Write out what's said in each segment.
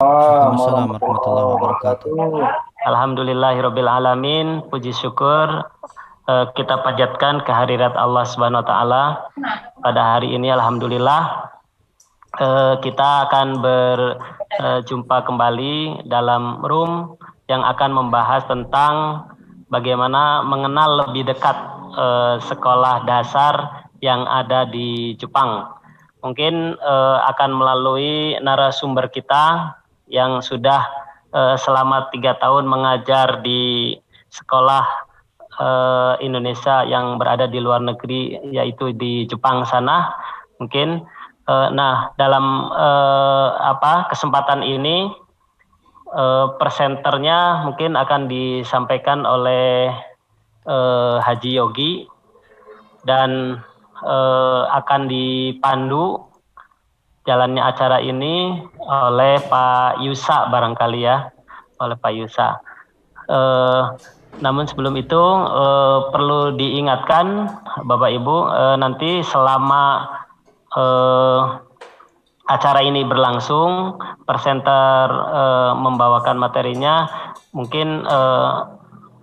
Waalaikumsalam warahmatullahi Warahmatullahi wabarakatuh. wabarakatuh. Alhamdulillahirabbil alamin. Puji syukur kita panjatkan kehadirat Allah Subhanahu wa taala. Pada hari ini alhamdulillah kita akan berjumpa kembali dalam room yang akan membahas tentang bagaimana mengenal lebih dekat sekolah dasar yang ada di Jepang. Mungkin akan melalui narasumber kita yang sudah selama 3 tahun mengajar di sekolah Indonesia yang berada di luar negeri, yaitu di Jepang sana. Mungkin dalam kesempatan ini presenternya mungkin akan disampaikan oleh Haji Yogi dan akan dipandu jalannya acara ini oleh Pak Yusa barangkali ya, oleh Pak Yusa. Namun sebelum itu perlu diingatkan Bapak Ibu, nanti selama acara ini berlangsung, presenter membawakan materinya, mungkin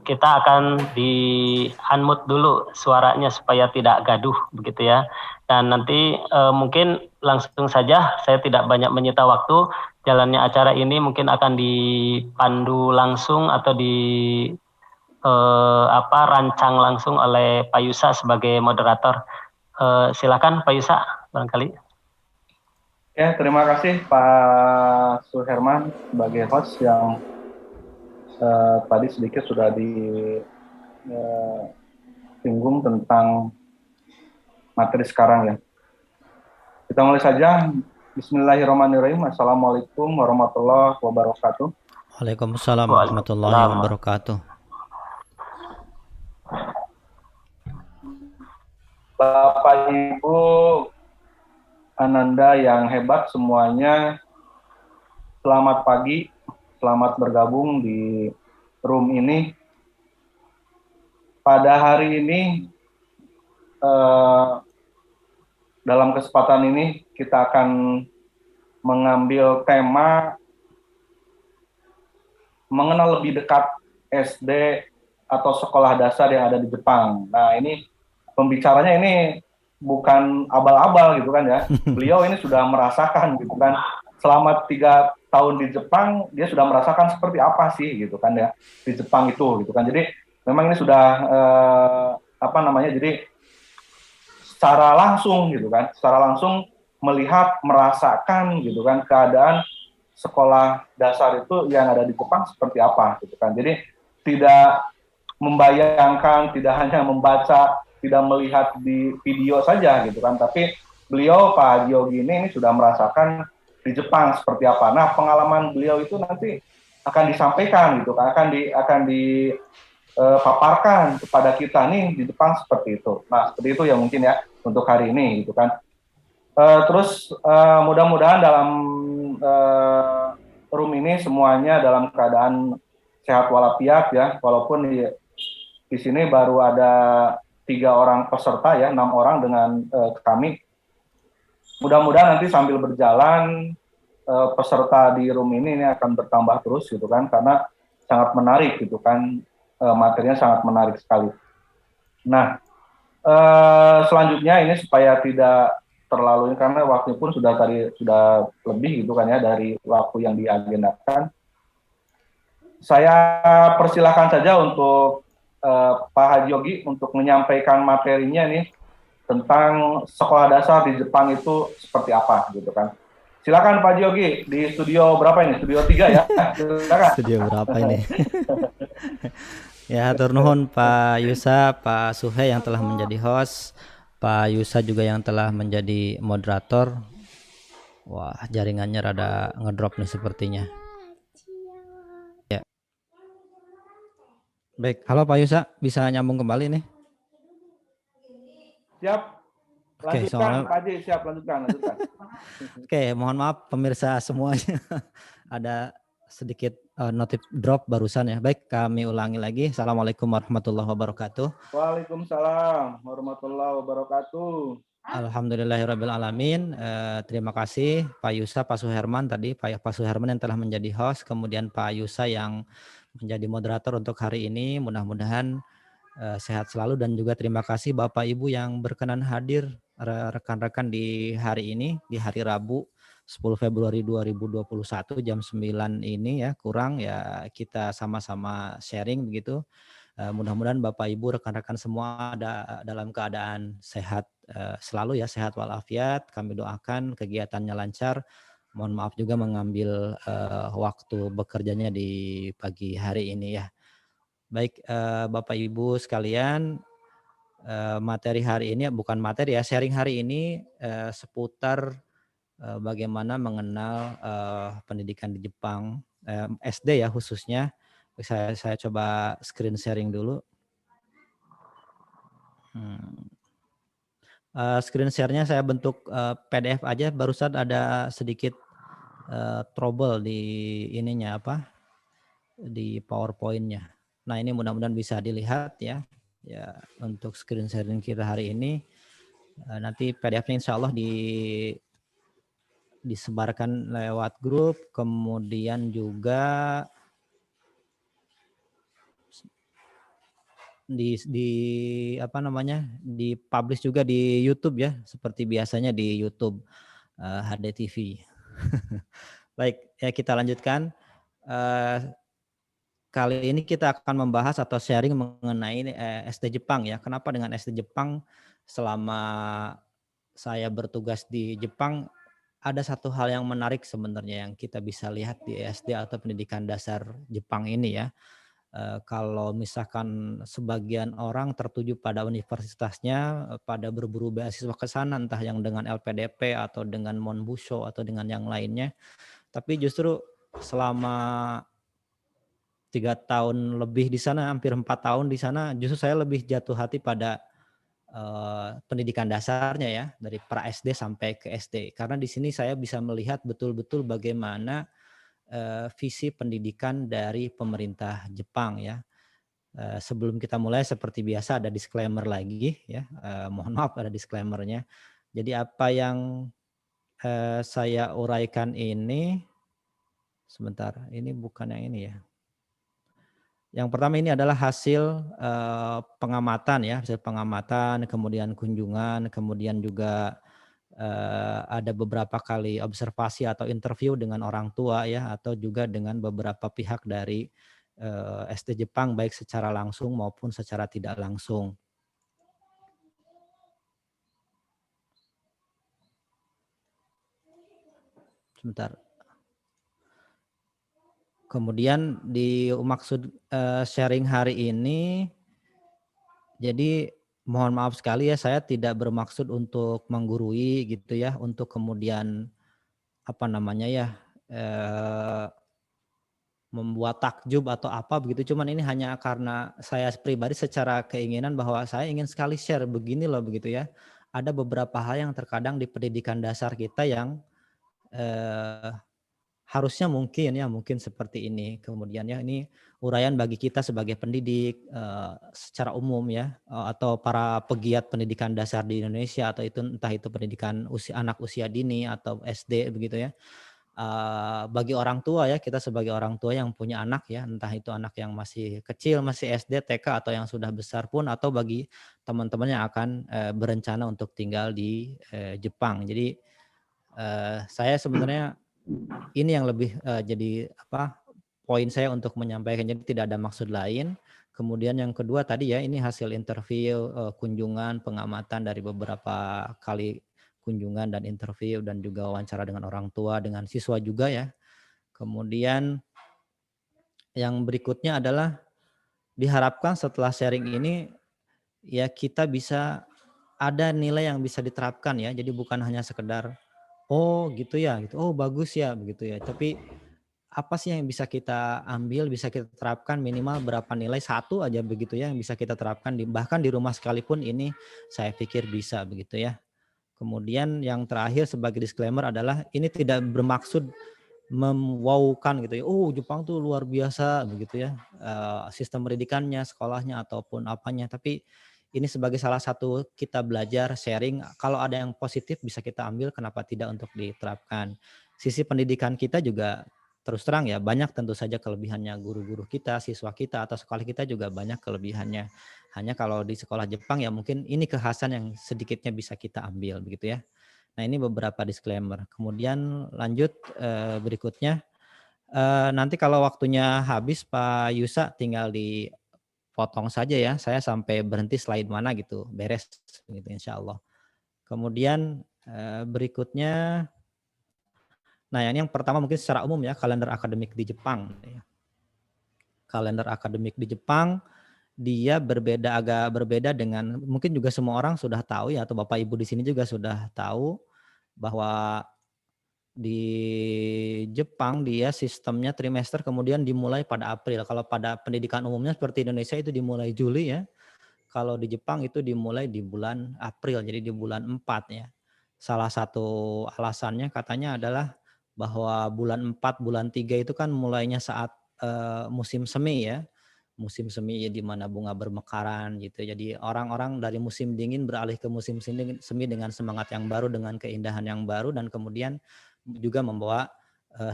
kita akan di unmute dulu suaranya supaya tidak gaduh begitu ya. Dan nanti mungkin langsung saja, saya tidak banyak menyita waktu. Jalannya acara ini mungkin akan dipandu langsung atau rancang langsung oleh Pak Yusa sebagai moderator. Silakan Pak Yusa barangkali. Ya, terima kasih Pak Suherman sebagai host yang tadi sedikit sudah disinggung tentang materi sekarang ya. Kita mulai saja. Bismillahirrahmanirrahim. Assalamualaikum warahmatullahi wabarakatuh. Waalaikumsalam warahmatullahi wabarakatuh. Bapak Ibu Ananda yang hebat semuanya, selamat pagi, selamat bergabung di room ini. Pada hari ini, dalam kesempatan ini kita akan mengambil tema mengenal lebih dekat SD atau sekolah dasar yang ada di Jepang. Nah, ini pembicaranya ini bukan abal-abal gitu kan ya. Beliau ini sudah merasakan gitu kan. Selama 3 tahun di Jepang, dia sudah merasakan seperti apa sih gitu kan ya di Jepang itu gitu kan. Jadi memang ini sudah jadi secara langsung gitu kan, secara langsung melihat, merasakan gitu kan keadaan sekolah dasar itu yang ada di Jepang seperti apa gitu kan. Jadi tidak membayangkan, tidak hanya membaca, tidak melihat di video saja gitu kan, tapi beliau Pak Yogi ini sudah merasakan di Jepang seperti apa. Nah, pengalaman beliau itu nanti akan disampaikan gitu kan, akan dipaparkan kepada kita nih di Jepang seperti itu. Nah, seperti itu ya mungkin ya untuk hari ini gitu kan. Terus mudah-mudahan dalam room ini semuanya dalam keadaan sehat walafiat ya, walaupun di sini baru ada 3 orang peserta ya, 6 orang dengan kami. Mudah-mudahan nanti sambil berjalan peserta di room ini akan bertambah terus gitu kan, karena sangat menarik gitu kan, materinya sangat menarik sekali. Nah, selanjutnya ini supaya tidak terlalu, karena waktu pun sudah lebih gitu kan ya dari waktu yang diagendakan. Saya persilakan saja untuk Pak Haji Yogi untuk menyampaikan materinya nih tentang sekolah dasar di Jepang itu seperti apa gitu kan. Silakan Pak Haji Yogi, di studio berapa ini? Studio 3 ya? Silakan. Studio berapa ini? Ya, hatur nuhun Pak Yusa, Pak Suhe yang telah menjadi host, Pak Yusa juga yang telah menjadi moderator. Wah, jaringannya rada ngedrop nih sepertinya. Ya. Baik, halo Pak Yusa, bisa nyambung kembali nih? Siap. Lanjutkan, Pak Haji, siap, lanjutkan. Oke, mohon maaf pemirsa semuanya. Ada sedikit notif drop barusan ya. Baik, kami ulangi lagi. Assalamualaikum warahmatullahi wabarakatuh. Waalaikumsalam warahmatullahi wabarakatuh. Alhamdulillahirabbil alamin. Terima kasih Pak Yusa, Pak Suherman tadi, Pak Suherman yang telah menjadi host, kemudian Pak Yusa yang menjadi moderator untuk hari ini. Mudah-mudahan sehat selalu, dan juga terima kasih Bapak Ibu yang berkenan hadir, rekan-rekan di hari ini, di hari Rabu 10 Februari 2021 jam 9 ini ya, kurang ya, kita sama-sama sharing begitu. Mudah-mudahan Bapak Ibu, rekan-rekan semua ada dalam keadaan sehat selalu ya, sehat walafiat. Kami doakan kegiatannya lancar. Mohon maaf juga mengambil waktu bekerjanya di pagi hari ini ya. Baik, Bapak Ibu sekalian, materi hari ini bukan materi ya, sharing hari ini seputar bagaimana mengenal pendidikan di Jepang, SD ya khususnya. Saya coba screen sharing dulu. Screen share-nya saya bentuk PDF aja. Barusan ada sedikit trouble di ininya di PowerPoint-nya. Nah, ini mudah-mudahan bisa dilihat ya. Ya, untuk screen sharing kita hari ini. Nanti PDF-nya insya Allah disebarkan lewat grup, kemudian juga dipublish juga di YouTube ya, seperti biasanya di YouTube HD TV. Baik, ya kita lanjutkan. Kali ini kita akan membahas atau sharing mengenai SD Jepang ya. Kenapa dengan SD Jepang? Selama saya bertugas di Jepang, ada satu hal yang menarik sebenarnya yang kita bisa lihat di SD atau pendidikan dasar Jepang ini ya. Kalau misalkan sebagian orang tertuju pada universitasnya, pada berburu beasiswa ke sana, entah yang dengan LPDP atau dengan Monbusho atau dengan yang lainnya. Tapi justru selama 3 tahun lebih di sana, hampir 4 tahun di sana, justru saya lebih jatuh hati pada pendidikan dasarnya ya, dari pra SD sampai ke SD. Karena di sini saya bisa melihat betul-betul bagaimana visi pendidikan dari pemerintah Jepang ya. Sebelum kita mulai seperti biasa ada disclaimer lagi ya, mohon maaf ada disclaimer-nya. Jadi apa yang saya uraikan ini, sebentar, ini bukan yang ini ya. Yang pertama ini adalah hasil pengamatan ya, hasil pengamatan, kemudian kunjungan, kemudian juga ada beberapa kali observasi atau interview dengan orang tua ya, atau juga dengan beberapa pihak dari SD Jepang baik secara langsung maupun secara tidak langsung. Sebentar. Kemudian di maksud sharing hari ini, jadi mohon maaf sekali ya, saya tidak bermaksud untuk menggurui gitu ya, untuk kemudian membuat takjub atau apa begitu. Cuman ini hanya karena saya pribadi secara keinginan bahwa saya ingin sekali share begini loh begitu ya. Ada beberapa hal yang terkadang di pendidikan dasar kita yang harusnya mungkin seperti ini. Kemudian ya ini uraian bagi kita sebagai pendidik secara umum ya, atau para pegiat pendidikan dasar di Indonesia, atau itu entah itu pendidikan anak usia dini atau SD begitu ya. Bagi orang tua ya, kita sebagai orang tua yang punya anak ya, entah itu anak yang masih kecil, masih SD, TK atau yang sudah besar pun, atau bagi teman-teman yang akan berencana untuk tinggal di Jepang. Jadi saya sebenarnya ini yang lebih jadi poin saya untuk menyampaikan, jadi tidak ada maksud lain. Kemudian yang kedua tadi ya, ini hasil interview, kunjungan, pengamatan dari beberapa kali kunjungan dan interview, dan juga wawancara dengan orang tua, dengan siswa juga ya. Kemudian yang berikutnya adalah diharapkan setelah sharing ini ya, kita bisa ada nilai yang bisa diterapkan ya. Jadi bukan hanya sekedar oh gitu ya, gitu. Oh bagus ya begitu ya. Tapi apa sih yang bisa kita ambil, bisa kita terapkan, minimal berapa nilai, satu aja begitu ya, yang bisa kita terapkan bahkan di rumah sekalipun, ini saya pikir bisa begitu ya. Kemudian yang terakhir sebagai disclaimer adalah ini tidak bermaksud memwowkan gitu ya. Oh Jepang tuh luar biasa begitu ya, sistem pendidikannya, sekolahnya ataupun apanya. Tapi ini sebagai salah satu kita belajar sharing, kalau ada yang positif bisa kita ambil, kenapa tidak untuk diterapkan. Sisi pendidikan kita juga terus terang ya banyak tentu saja kelebihannya, guru-guru kita, siswa kita atau sekolah kita juga banyak kelebihannya. Hanya kalau di sekolah Jepang ya mungkin ini kekhasan yang sedikitnya bisa kita ambil begitu ya. Nah, ini beberapa disclaimer. Kemudian lanjut berikutnya, nanti kalau waktunya habis Pak Yusa tinggal dipotong saja ya, saya sampai berhenti slide mana gitu, beres gitu insyaallah. Kemudian, berikutnya, nah yang pertama mungkin secara umum ya, kalender akademik di Jepang ya. Kalender akademik di Jepang, dia agak berbeda dengan mungkin juga semua orang sudah tahu ya, atau Bapak Ibu di sini juga sudah tahu bahwa di Jepang dia sistemnya trimester kemudian dimulai pada April. Kalau pada pendidikan umumnya seperti Indonesia itu dimulai Juli ya. Kalau di Jepang itu dimulai di bulan April, jadi di bulan 4 ya. Salah satu alasannya katanya adalah bahwa bulan 4, bulan 3 itu kan mulainya saat musim semi ya. Musim semi ya, di mana bunga bermekaran gitu. Jadi orang-orang dari musim dingin beralih ke musim semi dengan semangat yang baru, dengan keindahan yang baru, dan kemudian juga membawa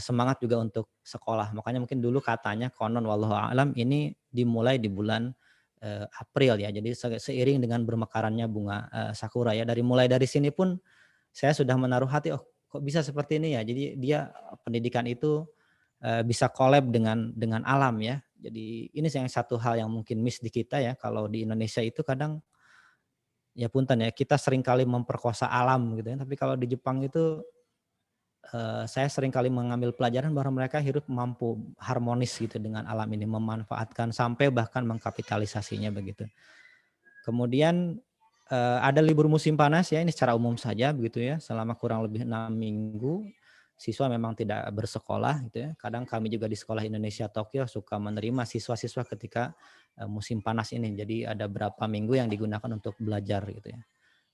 semangat juga untuk sekolah. Makanya mungkin dulu katanya konon wallahu a'lam ini dimulai di bulan April ya. Jadi seiring dengan bermekarannya bunga sakura ya. Mulai dari sini pun saya sudah menaruh hati, oh kok bisa seperti ini ya. Jadi dia pendidikan itu bisa collab dengan alam ya. Jadi ini yang satu hal yang mungkin miss di kita ya. Kalau di Indonesia itu kadang ya punten ya, kita seringkali memperkosa alam gitu ya. Tapi kalau di Jepang itu saya seringkali mengambil pelajaran bahwa mereka hidup mampu harmonis gitu dengan alam ini, memanfaatkan sampai bahkan mengkapitalisasinya begitu. Kemudian ada libur musim panas ya, ini secara umum saja begitu ya, selama kurang lebih 6 minggu siswa memang tidak bersekolah gitu ya. Kadang kami juga di sekolah Indonesia Tokyo suka menerima siswa-siswa ketika musim panas ini. Jadi ada berapa minggu yang digunakan untuk belajar gitu ya.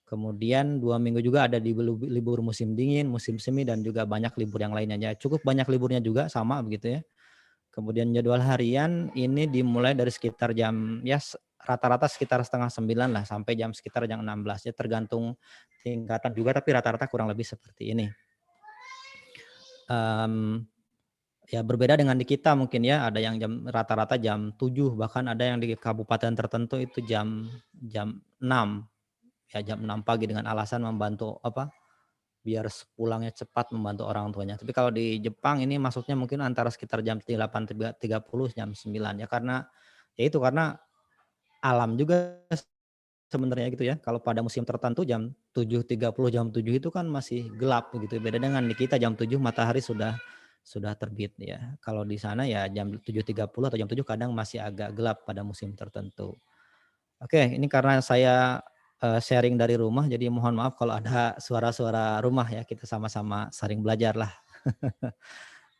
Kemudian 2 minggu juga ada di libur musim dingin, musim semi, dan juga banyak libur yang lainnya. Ya, cukup banyak liburnya juga sama begitu ya. Kemudian jadwal harian ini dimulai dari sekitar jam ya rata-rata sekitar setengah 9 lah sampai sekitar jam 16 ya, tergantung tingkatan juga tapi rata-rata kurang lebih seperti ini. Ya berbeda dengan di kita mungkin ya, ada yang rata-rata jam 7, bahkan ada yang di kabupaten tertentu itu jam 6 ya, jam 6 pagi dengan alasan membantu biar pulangnya cepat membantu orang tuanya. Tapi kalau di Jepang ini masuknya mungkin antara sekitar jam 8.30 jam 9 ya, karena ya itu karena alam juga sebenarnya gitu ya. Kalau pada musim tertentu jam 7.30 jam 7 itu kan masih gelap begitu. Beda dengan di kita jam 7 matahari sudah terbit ya. Kalau di sana ya jam 7.30 atau jam 7 kadang masih agak gelap pada musim tertentu. Oke, ini karena saya sharing dari rumah, jadi mohon maaf kalau ada suara-suara rumah ya, kita sama-sama saling belajar lah.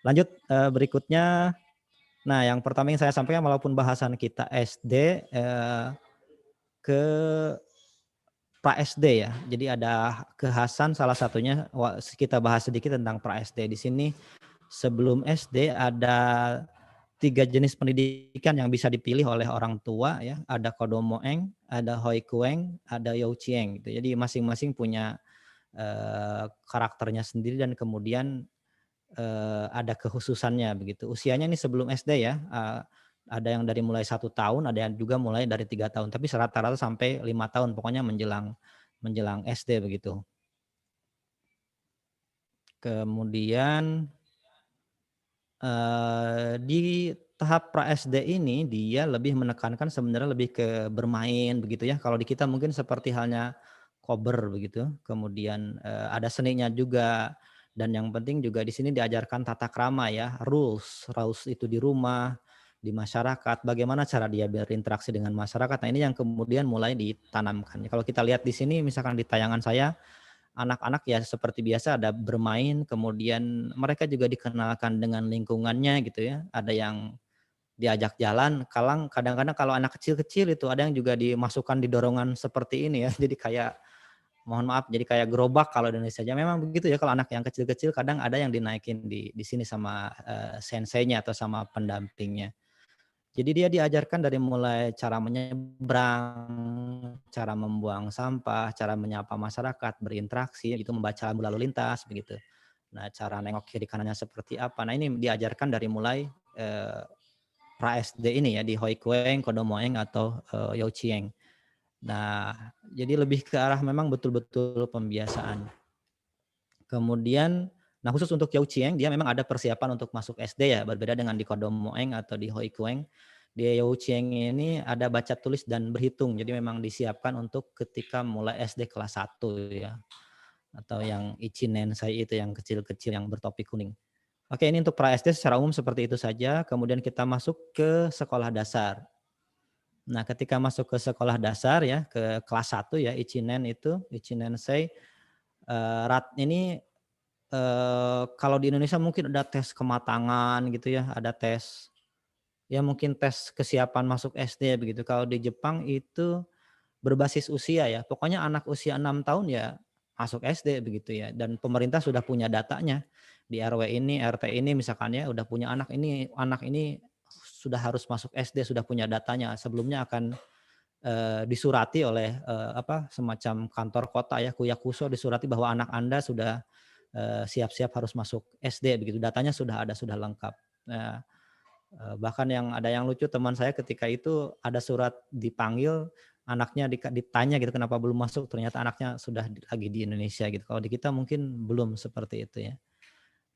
Lanjut berikutnya. Nah, yang pertama yang saya sampaikan walaupun bahasan kita SD ke pra SD ya. Jadi ada kekhasan salah satunya kita bahas sedikit tentang pra SD. Di sini sebelum SD ada 3 jenis pendidikan yang bisa dipilih oleh orang tua ya. Ada Kodomoeng, ada Hoikueng, ada Youchieng gitu. Jadi masing-masing punya karakternya sendiri dan kemudian ada kekhususannya begitu. Usianya ini sebelum SD ya. Ada yang dari mulai 1 tahun, ada yang juga mulai dari 3 tahun. Tapi rata-rata sampai 5 tahun, pokoknya menjelang SD begitu. Kemudian di tahap pra SD ini dia lebih menekankan sebenarnya lebih ke bermain begitu ya. Kalau di kita mungkin seperti halnya kober begitu. Kemudian ada seninya juga, dan yang penting juga di sini diajarkan tata krama ya, rules itu di rumah, di masyarakat, bagaimana cara dia berinteraksi dengan masyarakat. Nah, ini yang kemudian mulai ditanamkan. Kalau kita lihat di sini misalkan di tayangan saya, anak-anak ya seperti biasa ada bermain, kemudian mereka juga dikenalkan dengan lingkungannya gitu ya. Ada yang diajak jalan, kadang-kadang kalau anak kecil-kecil itu ada yang juga dimasukkan di dorongan seperti ini ya. Jadi kayak mohon maaf, jadi kayak gerobak kalau di Indonesia aja. Memang begitu ya, kalau anak yang kecil-kecil kadang ada yang dinaikin di sini sama senseinya atau sama pendampingnya. Jadi dia diajarkan dari mulai cara menyeberang, cara membuang sampah, cara menyapa masyarakat, berinteraksi, gitu, membaca lampu lalu lintas, begitu. Nah, cara nengok kiri kanannya seperti apa. Nah, ini diajarkan dari mulai eh, pra SD ini ya di Hoi Kueng, Kodomoeng atau Youchieng. Nah, jadi lebih ke arah memang betul-betul pembiasaan. Kemudian, nah khusus untuk Youchieng dia memang ada persiapan untuk masuk SD ya, berbeda dengan di Kodomoeng atau di Hoi Kueng. Di Youchieng ini ada baca tulis dan berhitung, jadi memang disiapkan untuk ketika mulai SD kelas 1 ya. Atau yang Ichinensai itu yang kecil-kecil yang bertopi kuning. Oke, ini untuk pra SD secara umum seperti itu saja. Kemudian kita masuk ke sekolah dasar. Nah, ketika masuk ke sekolah dasar ya, ke kelas 1 ya, Ichinen itu, Ichinensei, ini kalau di Indonesia mungkin ada tes kematangan gitu ya, ada tes, ya mungkin tes kesiapan masuk SD begitu. Kalau di Jepang itu berbasis usia ya, pokoknya anak usia 6 tahun ya masuk SD begitu ya, dan pemerintah sudah punya datanya. Di RW ini, RT ini misalkan ya, udah punya anak ini sudah harus masuk SD, sudah punya datanya. Sebelumnya akan disurati oleh semacam kantor kota ya, Kuyakuso, disurati bahwa anak Anda sudah siap-siap harus masuk SD begitu. Datanya sudah ada, sudah lengkap. Nah, bahkan yang ada yang lucu, teman saya ketika itu ada surat dipanggil, anaknya ditanya gitu kenapa belum masuk, ternyata anaknya sudah lagi di Indonesia gitu. Kalau di kita mungkin belum seperti itu ya.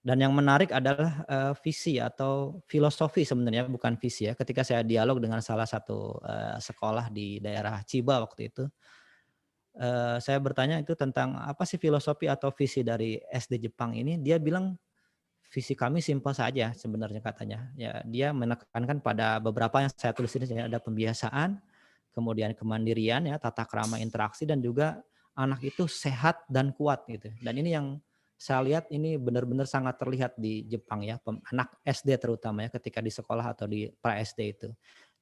Dan yang menarik adalah visi atau filosofi sebenarnya, bukan visi ya. Ketika saya dialog dengan salah satu sekolah di daerah Chiba waktu itu, saya bertanya itu tentang apa sih filosofi atau visi dari SD Jepang ini. Dia bilang visi kami simpel saja sebenarnya katanya. Ya, dia menekankan pada beberapa yang saya tulis ini, ada pembiasaan, kemudian kemandirian ya, tata krama interaksi, dan juga anak itu sehat dan kuat gitu. Dan ini yang saya lihat ini benar-benar sangat terlihat di Jepang ya, anak SD terutama ya, ketika di sekolah atau di pra SD itu.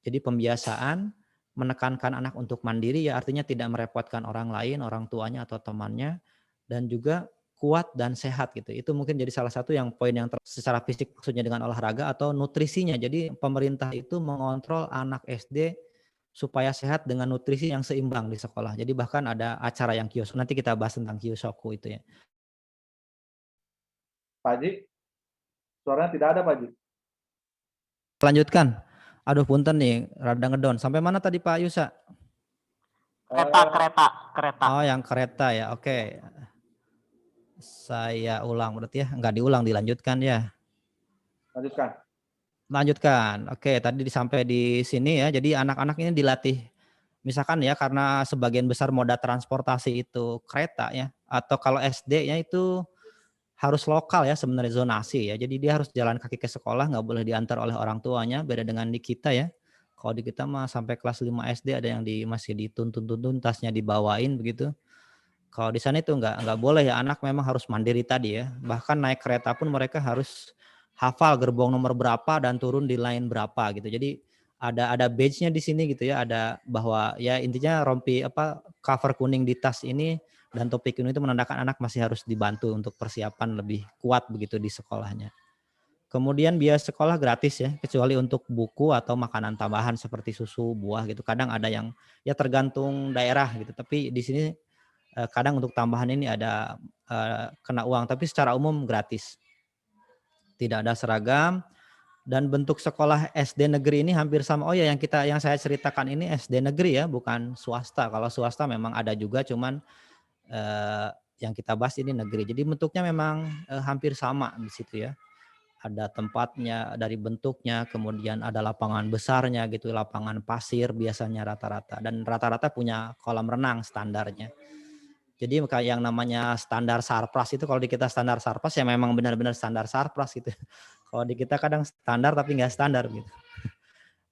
Jadi pembiasaan, menekankan anak untuk mandiri ya, artinya tidak merepotkan orang lain, orang tuanya atau temannya, dan juga kuat dan sehat gitu. Itu mungkin jadi salah satu yang poin yang secara fisik maksudnya dengan olahraga atau nutrisinya. Jadi pemerintah itu mengontrol anak SD supaya sehat dengan nutrisi yang seimbang di sekolah. Jadi bahkan ada acara yang kios. Nanti kita bahas tentang kiosoku itu ya. Pak Haji, suaranya tidak ada Pak Haji. Lanjutkan. Aduh punten nih, rada ngedon. Sampai mana tadi Pak Yusa? Kereta. Oh, yang kereta ya. Oke. Saya ulang berarti ya. Enggak diulang, dilanjutkan ya. Lanjutkan. Lanjutkan. Oke, tadi sampai di sini ya. Jadi anak-anak ini dilatih. Misalkan ya, karena sebagian besar moda transportasi itu kereta ya, atau kalau SD-nya itu harus lokal ya sebenarnya, zonasi ya. Jadi dia harus jalan kaki ke sekolah, nggak boleh diantar oleh orang tuanya. Beda dengan di kita ya. Kalau di kita mah sampai kelas 5 SD ada yang masih dituntun tasnya dibawain begitu. Kalau di sana itu nggak boleh ya, anak memang harus mandiri tadi ya. Bahkan naik kereta pun mereka harus hafal gerbong nomor berapa dan turun di line berapa gitu. Jadi ada badge-nya di sini gitu ya, ada bahwa ya intinya rompi cover kuning di tas ini dan topi kuning itu menandakan anak masih harus dibantu untuk persiapan lebih kuat begitu di sekolahnya. Kemudian biaya sekolah gratis ya, kecuali untuk buku atau makanan tambahan seperti susu, buah gitu. Kadang ada yang ya tergantung daerah gitu. Tapi di sini kadang untuk tambahan ini ada kena uang, tapi secara umum gratis. Tidak ada seragam, dan bentuk sekolah SD negeri ini hampir sama. Oh ya, yang saya ceritakan ini SD negeri ya, bukan swasta. Kalau swasta memang ada juga, cuman yang kita bahas ini negeri. Jadi bentuknya memang hampir sama di situ ya. Ada tempatnya dari bentuknya, kemudian ada lapangan besarnya gitu, lapangan pasir biasanya rata-rata, dan rata-rata punya kolam renang standarnya. Jadi kayak yang namanya standar Sarpras itu, kalau di kita standar Sarpras ya memang benar-benar standar Sarpras gitu. Kalau di kita kadang standar tapi nggak standar gitu.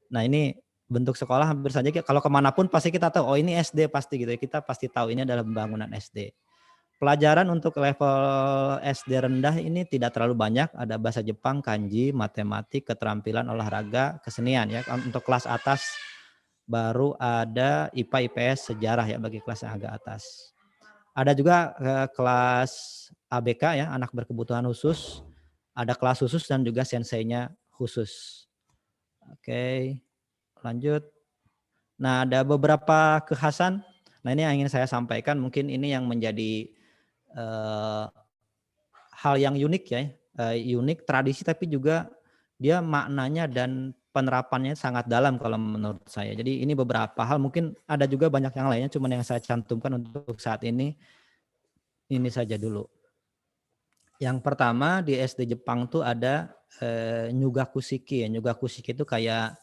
Nah ini bentuk sekolah hampir saja, kalau kemanapun pasti kita tahu, oh ini SD pasti gitu ya. Kita pasti tahu ini adalah pembangunan SD. Pelajaran untuk level SD rendah ini tidak terlalu banyak, ada bahasa Jepang, kanji, matematik, keterampilan olahraga, kesenian ya. Untuk kelas atas baru ada IPA, IPS, sejarah ya bagi kelas yang agak atas. Ada juga kelas ABK ya, anak berkebutuhan khusus. Ada kelas khusus dan juga senseinya khusus. Oke. lanjut. Nah, ada beberapa kekhasan. Nah, ini yang ingin saya sampaikan. Mungkin ini yang menjadi hal yang unik ya, unik tradisi tapi juga dia maknanya dan penerapannya sangat dalam kalau menurut saya. Jadi ini beberapa hal, mungkin ada juga banyak yang lainnya, cuman yang saya cantumkan untuk saat ini saja dulu. Yang pertama di SD Jepang tuh ada Nyugakushiki ya. Nyugakushiki itu kayak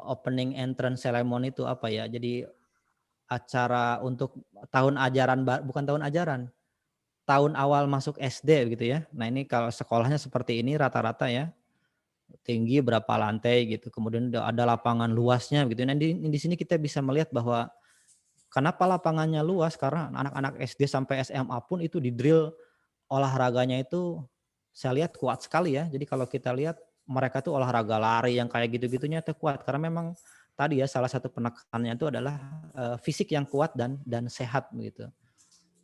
opening entrance ceremony itu apa ya? Jadi acara untuk tahun ajaran, bukan tahun ajaran, tahun awal masuk SD gitu ya. Nah ini kalau sekolahnya seperti ini rata-rata ya, tinggi berapa lantai gitu, kemudian ada lapangan luasnya gitu. Nah di sini kita bisa melihat bahwa kenapa lapangannya luas, karena anak-anak SD sampai SMA pun itu di drill olahraganya itu saya lihat kuat sekali ya. Jadi kalau kita lihat mereka tuh olahraga lari yang kayak gitu-gitunya tuh kuat, karena memang tadi ya salah satu penekanannya itu adalah fisik yang kuat dan sehat begitu.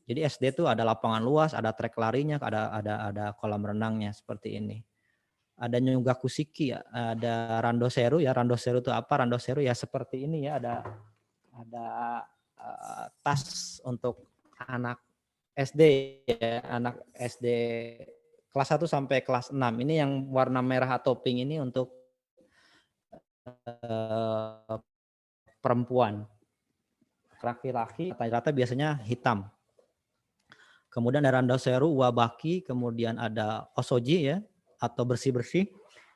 Jadi SD itu ada lapangan luas, ada trek larinya, ada kolam renangnya seperti ini. Ada Nyugakushiki ya, ada Randoseru ya. Randoseru itu apa? Randoseru ya seperti ini ya, ada tas untuk anak SD ya, anak SD kelas 1 sampai kelas 6. Ini yang warna merah atau pink ini untuk perempuan. Laki-laki rata-rata biasanya hitam. Kemudian ada Randoseru, Wabaki, kemudian ada Osoji ya, atau bersih-bersih.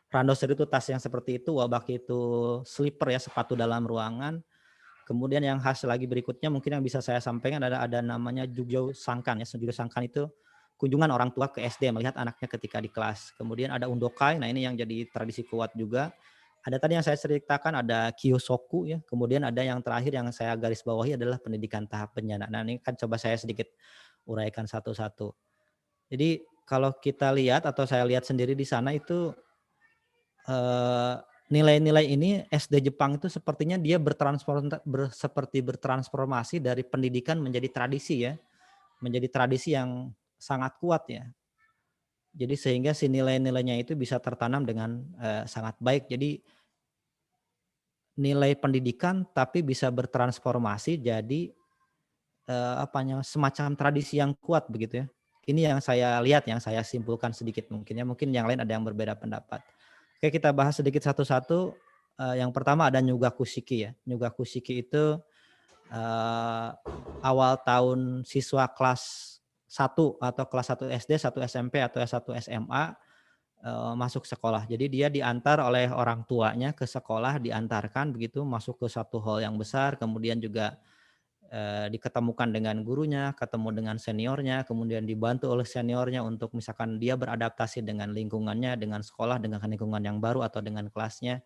Randoseru itu tas yang seperti itu, Wabaki itu slipper ya, sepatu dalam ruangan. Kemudian yang khas lagi berikutnya mungkin yang bisa saya sampaikan ada namanya Jugyo Sangkan ya. Jugyo Sangkan itu kunjungan orang tua ke SD melihat anaknya ketika di kelas. Kemudian ada Undokai, nah ini yang jadi tradisi kuat juga. Ada tadi yang saya ceritakan ada Kyosoku ya. Kemudian ada yang terakhir yang saya garis bawahi adalah pendidikan tahap penyana. Nah ini kan coba saya sedikit uraikan satu-satu. Jadi kalau kita lihat atau saya lihat sendiri di sana itu nilai-nilai ini SD Jepang itu sepertinya dia seperti bertransformasi dari pendidikan menjadi tradisi ya, menjadi tradisi yang sangat kuat ya. Jadi sehingga si nilai-nilainya itu bisa tertanam dengan sangat baik. Jadi nilai pendidikan tapi bisa bertransformasi jadi semacam tradisi yang kuat begitu ya. Ini yang saya lihat, yang saya simpulkan sedikit mungkin ya. Mungkin yang lain ada yang berbeda pendapat. Oke, kita bahas sedikit satu-satu. Yang pertama ada Nyugakushiki ya. Nyugakushiki itu awal tahun siswa kelas 1 atau kelas 1 SD, 1 SMP atau S1 SMA masuk sekolah. Jadi dia diantar oleh orang tuanya ke sekolah, diantarkan begitu masuk ke satu hall yang besar, kemudian juga diketemukan dengan gurunya, ketemu dengan seniornya, kemudian dibantu oleh seniornya untuk misalkan dia beradaptasi dengan lingkungannya, dengan sekolah, dengan lingkungan yang baru atau dengan kelasnya.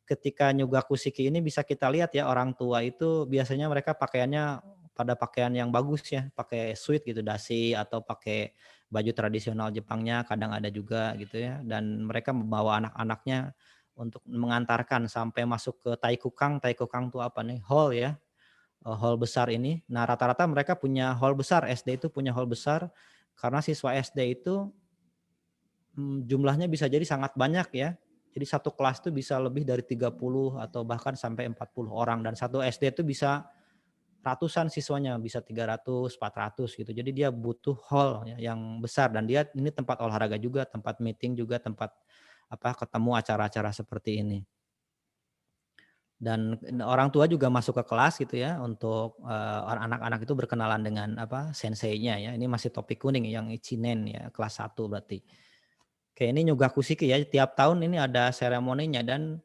Ketika Nyugakushiki ini bisa kita lihat ya, orang tua itu biasanya mereka pakaiannya pada pakaian yang bagus ya, pakai suit gitu, dasi atau pakai baju tradisional Jepangnya, kadang ada juga gitu ya, dan mereka membawa anak-anaknya untuk mengantarkan sampai masuk ke Taikukang. Taikukang itu apa nih? Hall ya, hall besar ini. Nah rata-rata mereka punya hall besar, SD itu punya hall besar karena siswa SD itu jumlahnya bisa jadi sangat banyak ya. Jadi satu kelas itu bisa lebih dari 30 atau bahkan sampai 40 orang, dan satu SD itu bisa ratusan siswanya, bisa 300, 400 gitu. Jadi dia butuh hall ya, yang besar, dan dia ini tempat olahraga juga, tempat meeting juga, tempat ketemu acara-acara seperti ini. Dan orang tua juga masuk ke kelas gitu ya, untuk anak-anak itu berkenalan dengan senseinya ya. Ini masih topi kuning yang Ichinen ya, kelas 1 berarti. Oke, ini Nyugakushiki ya, tiap tahun ini ada seremoninya, dan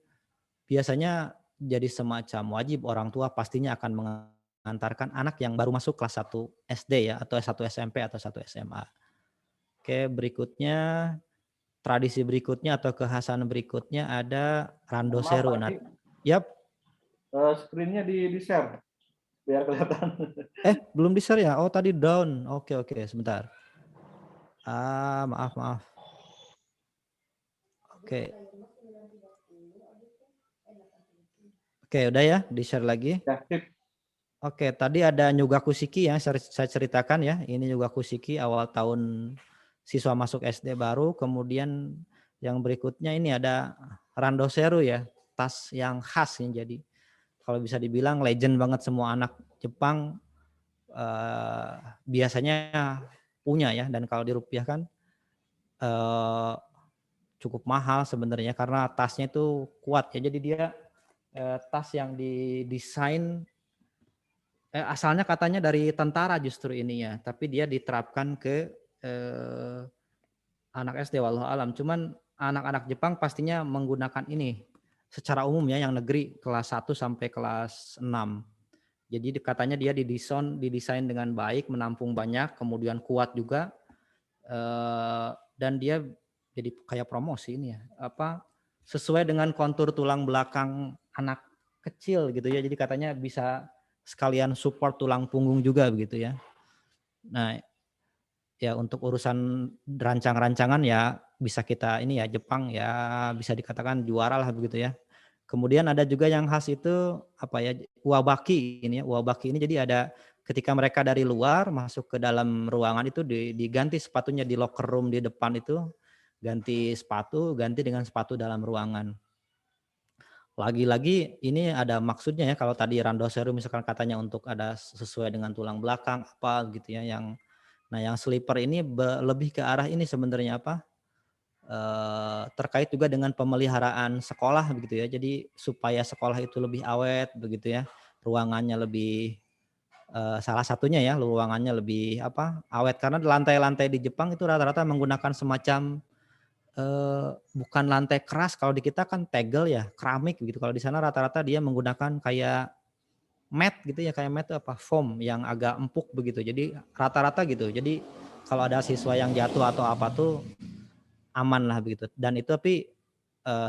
biasanya jadi semacam wajib orang tua pastinya akan mengantarkan anak yang baru masuk kelas 1 SD ya, atau 1 SMP atau 1 SMA. Oke, berikutnya tradisi berikutnya atau kekhasan berikutnya ada Randoseru. Nah, yap. Screen-nya di share biar kelihatan. Belum di-share ya? Oh, tadi down. Oke, sebentar. Maaf. Oke, udah ya, di-share lagi. Ya, sip. Oke, tadi ada Nyugakushiki yang saya ceritakan ya. Ini Nyugakushiki awal tahun siswa masuk SD baru. Kemudian yang berikutnya ini ada Randoseru ya. tas yang khas nih. Jadi kalau bisa dibilang legend banget, semua anak Jepang biasanya punya ya, dan kalau dirupiahkan eh, cukup mahal sebenarnya karena tasnya itu kuat ya. Jadi dia tas yang didesain asalnya katanya dari tentara justru ini ya, tapi dia diterapkan ke anak SD walau alam. Cuman anak-anak Jepang pastinya menggunakan ini secara umum ya, yang negeri kelas 1 sampai kelas 6. Jadi katanya dia didesain dengan baik, menampung banyak, kemudian kuat juga, dan dia jadi kayak promosi ini ya, apa sesuai dengan kontur tulang belakang anak kecil gitu ya. Jadi katanya bisa sekalian support tulang punggung juga begitu ya. Nah, ya untuk urusan rancang-rancangan ya bisa kita ini ya, Jepang ya bisa dikatakan juara lah begitu ya. Kemudian ada juga yang khas itu apa ya, uwabaki ini ya. Uwabaki ini jadi ada ketika mereka dari luar masuk ke dalam ruangan itu diganti sepatunya di locker room di depan itu, ganti sepatu, ganti dengan sepatu dalam ruangan. Lagi-lagi ini ada maksudnya ya, kalau tadi randoseru misalkan katanya untuk ada sesuai dengan tulang belakang apa gitu ya, yang nah yang sleeper ini lebih ke arah ini sebenarnya apa, terkait juga dengan pemeliharaan sekolah begitu ya. Jadi supaya sekolah itu lebih awet begitu ya, ruangannya lebih salah satunya ya ruangannya lebih apa, awet karena lantai-lantai di Jepang itu rata-rata menggunakan semacam bukan lantai keras, kalau di kita kan tegel ya, keramik gitu. Kalau di sana rata-rata dia menggunakan kayak mat gitu ya, kayak mat itu apa, foam yang agak empuk begitu. Jadi rata-rata gitu. Jadi kalau ada siswa yang jatuh atau apa tuh aman lah begitu. Dan itu tapi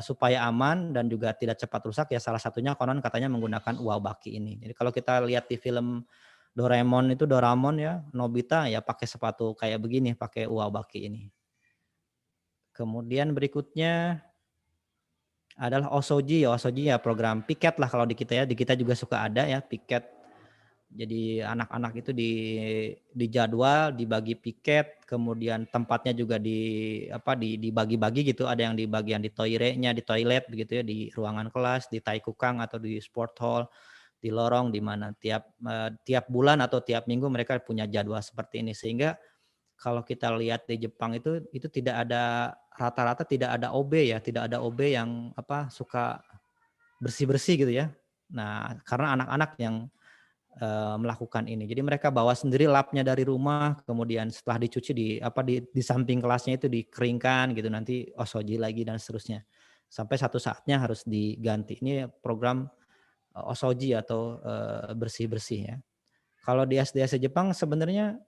supaya aman dan juga tidak cepat rusak ya salah satunya konon katanya menggunakan uwabaki ini. Jadi kalau kita lihat di film Doraemon ya, Nobita ya pakai sepatu kayak begini, pakai uwabaki ini. Kemudian berikutnya adalah Osoji. Osoji ya program piket lah kalau di kita ya. Di kita juga suka ada ya piket. Jadi anak-anak itu dijadwal, dibagi piket, kemudian tempatnya juga dibagi-bagi gitu. Ada yang di bagian di toilet begitu ya, di ruangan kelas, di taikukang atau di sport hall, di lorong di mana tiap bulan atau tiap minggu mereka punya jadwal seperti ini, sehingga kalau kita lihat di Jepang itu tidak ada, rata-rata tidak ada OB ya, tidak ada OB yang apa suka bersih-bersih gitu ya. Nah, karena anak-anak yang melakukan ini. Jadi mereka bawa sendiri lapnya dari rumah, kemudian setelah dicuci di samping kelasnya itu dikeringkan gitu, nanti osoji lagi dan seterusnya. Sampai satu saatnya harus diganti. Ini program osoji atau bersih-bersih ya. Kalau di SD Jepang sebenarnya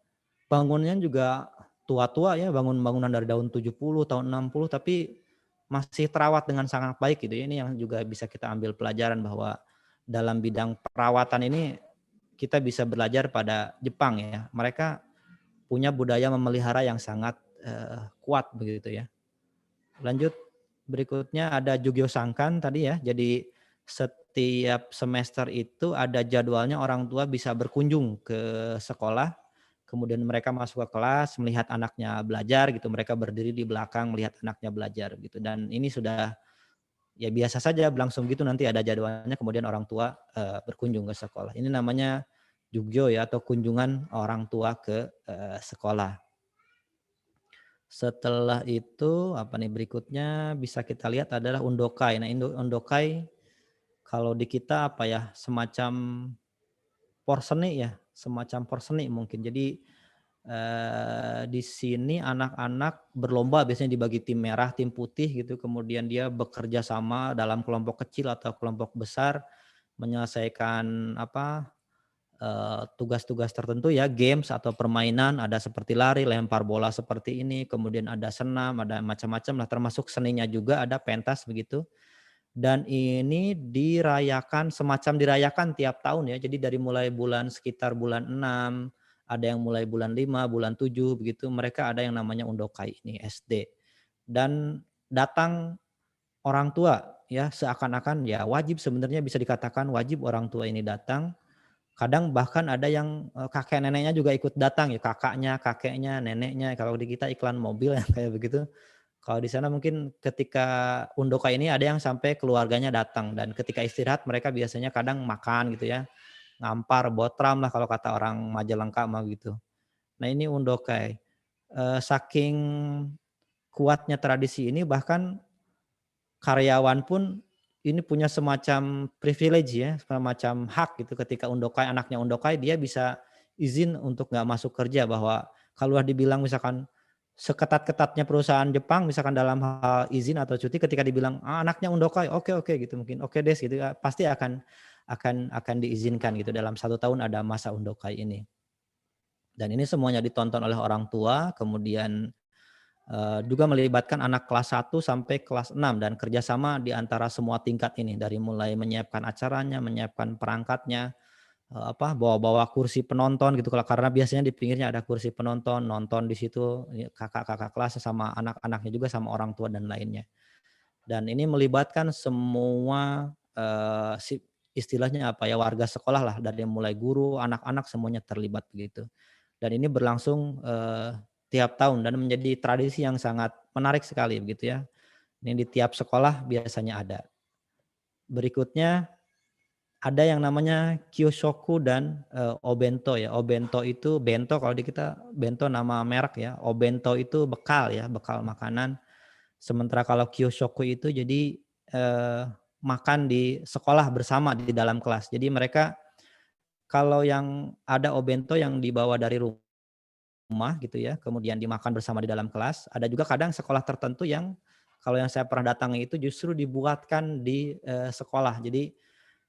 bangunannya juga tua-tua ya, bangunan dari tahun 70, tahun 60, tapi masih terawat dengan sangat baik gitu ya. Ini yang juga bisa kita ambil pelajaran bahwa dalam bidang perawatan ini kita bisa belajar pada Jepang ya. Mereka punya budaya memelihara yang sangat kuat begitu ya. Lanjut berikutnya ada Jugyo Sankan tadi ya. Jadi setiap semester itu ada jadwalnya orang tua bisa berkunjung ke sekolah. Kemudian mereka masuk ke kelas, melihat anaknya belajar gitu. Mereka berdiri di belakang melihat anaknya belajar gitu. Dan ini sudah ya biasa saja berlangsung gitu, nanti ada jadwalnya kemudian orang tua berkunjung ke sekolah. Ini namanya Jugyo ya, atau kunjungan orang tua ke sekolah. Setelah itu apa nih berikutnya bisa kita lihat adalah undokai. Nah, undokai kalau di kita apa ya, semacam porseni ya, semacam porseni mungkin. Jadi di sini anak-anak berlomba, biasanya dibagi tim merah, tim putih gitu. Kemudian dia bekerja sama dalam kelompok kecil atau kelompok besar menyelesaikan tugas-tugas tertentu ya, games atau permainan, ada seperti lari, lempar bola seperti ini, kemudian ada senam, ada macam-macam lah, termasuk seninya juga ada pentas begitu. Dan ini dirayakan tiap tahun ya. Jadi dari mulai sekitar bulan 6, ada yang mulai bulan 5, bulan 7 begitu, mereka ada yang namanya undokai ini SD. Dan datang orang tua ya, seakan-akan ya wajib, sebenarnya bisa dikatakan wajib orang tua ini datang. Kadang bahkan ada yang kakek neneknya juga ikut datang ya, kakaknya, kakeknya, neneknya. Kalau di kita iklan mobil yang kayak begitu, Kalau di sana mungkin ketika undoka ini ada yang sampai keluarganya datang dan ketika istirahat mereka biasanya kadang makan gitu ya, ngampar, botram lah kalau kata orang Majalengka mah gitu. Nah ini undokai, saking kuatnya tradisi ini bahkan karyawan pun ini punya semacam privilege ya, semacam hak gitu ketika undokai anaknya undokai dia bisa izin untuk nggak masuk kerja bahwa kalau dibilang misalkan seketat-ketatnya perusahaan Jepang misalkan dalam hal izin atau cuti ketika dibilang, anaknya undokai, oke oke gitu mungkin, oke des gitu ya, pasti akan diizinkan gitu dalam 1 tahun ada masa undokai ini. Dan ini semuanya ditonton oleh orang tua kemudian juga melibatkan anak kelas 1 sampai kelas 6 dan kerjasama di antara semua tingkat ini, dari mulai menyiapkan acaranya, menyiapkan perangkatnya, bawa-bawa kursi penonton gitu kalau karena biasanya di pinggirnya ada kursi penonton, nonton di situ, kakak-kakak kelas sama anak-anaknya juga sama orang tua dan lainnya. Dan ini melibatkan semua, istilahnya apa ya, warga sekolah lah dari mulai guru, anak-anak semuanya terlibat begitu. Dan ini berlangsung, tiap tahun dan menjadi tradisi yang sangat menarik sekali begitu ya. Ini di tiap sekolah biasanya ada. Berikutnya ada yang namanya Kyoshoku dan, Obento ya. Obento itu bento kalau di kita bento nama merek ya, Obento itu bekal ya, bekal makanan. Sementara kalau Kyoshoku itu jadi, makan di sekolah bersama di dalam kelas. Jadi mereka kalau yang ada Obento yang dibawa dari rumah gitu ya, kemudian dimakan bersama di dalam kelas. Ada juga kadang sekolah tertentu yang kalau yang saya pernah datangi itu justru dibuatkan di, sekolah. Jadi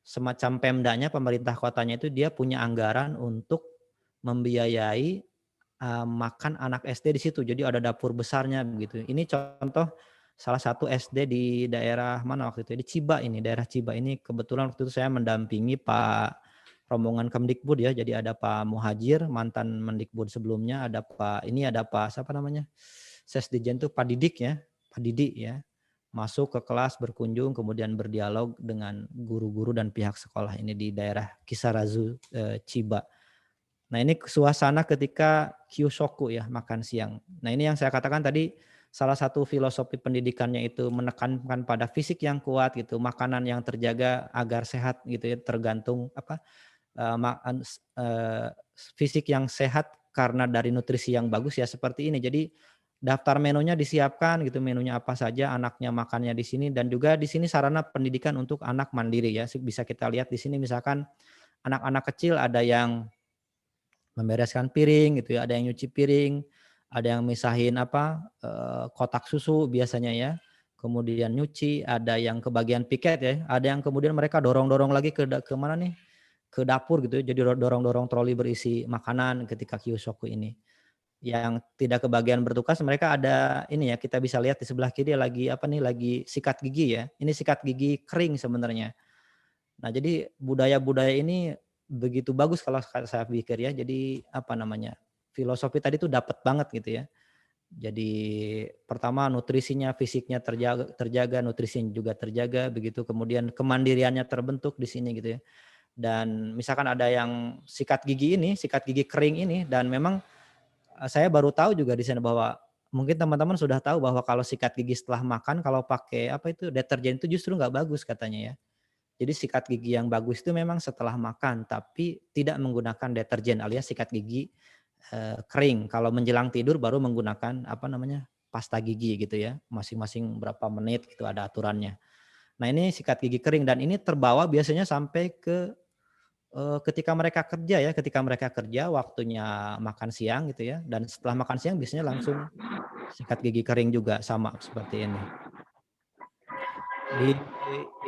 semacam Pemdanya, pemerintah kotanya itu dia punya anggaran untuk membiayai, makan anak SD di situ. Jadi ada dapur besarnya begitu. Ini contoh salah satu SD di daerah mana waktu itu ya, di Chiba ini, daerah Chiba ini kebetulan waktu itu saya mendampingi Pak rombongan Kemdikbud ya. Jadi ada Pak Muhajir, mantan Mendikbud sebelumnya, ada Pak siapa namanya? Sesdijen tuh Pak Didik ya, Pak Didik ya. Masuk ke kelas, berkunjung, kemudian berdialog dengan guru-guru dan pihak sekolah ini di daerah Kisarazu, Chiba. Nah ini suasana ketika Kyushoku ya, makan siang. Nah ini yang saya katakan tadi, salah satu filosofi pendidikannya itu menekankan pada fisik yang kuat gitu, makanan yang terjaga agar sehat gitu ya, tergantung fisik yang sehat karena dari nutrisi yang bagus ya seperti ini. Jadi daftar menunya disiapkan gitu, menunya apa saja, anaknya makannya di sini dan juga di sini sarana pendidikan untuk anak mandiri ya. Bisa kita lihat di sini misalkan anak-anak kecil ada yang membereskan piring gitu ya, ada yang nyuci piring, ada yang misahin kotak susu biasanya ya. Kemudian nyuci, ada yang ke bagian piket ya, ada yang kemudian mereka dorong-dorong lagi ke mana nih? Ke dapur gitu ya, jadi dorong-dorong troli berisi makanan ketika Kyushoku ini. Yang tidak kebagian bertugas mereka ada ini ya, kita bisa lihat di sebelah kiri lagi sikat gigi ya. Ini sikat gigi kering sebenarnya. Nah, jadi budaya-budaya ini begitu bagus kalau saya pikir ya. Jadi filosofi tadi tuh dapat banget gitu ya. Jadi pertama nutrisinya, fisiknya terjaga, nutrisinya juga terjaga begitu. Kemudian kemandiriannya terbentuk di sini gitu ya. Dan misalkan ada yang sikat gigi kering ini dan memang saya baru tahu juga di sana bahwa mungkin teman-teman sudah tahu bahwa kalau sikat gigi setelah makan kalau pakai deterjen itu justru nggak bagus katanya ya. Jadi sikat gigi yang bagus itu memang setelah makan, tapi tidak menggunakan deterjen alias sikat gigi kering. Kalau menjelang tidur baru menggunakan pasta gigi gitu ya. Masing-masing berapa menit gitu ada aturannya. Nah ini sikat gigi kering dan ini terbawa biasanya sampai ke ketika mereka kerja waktunya makan siang gitu ya. Dan setelah makan siang biasanya langsung sikat gigi kering juga sama seperti ini. Di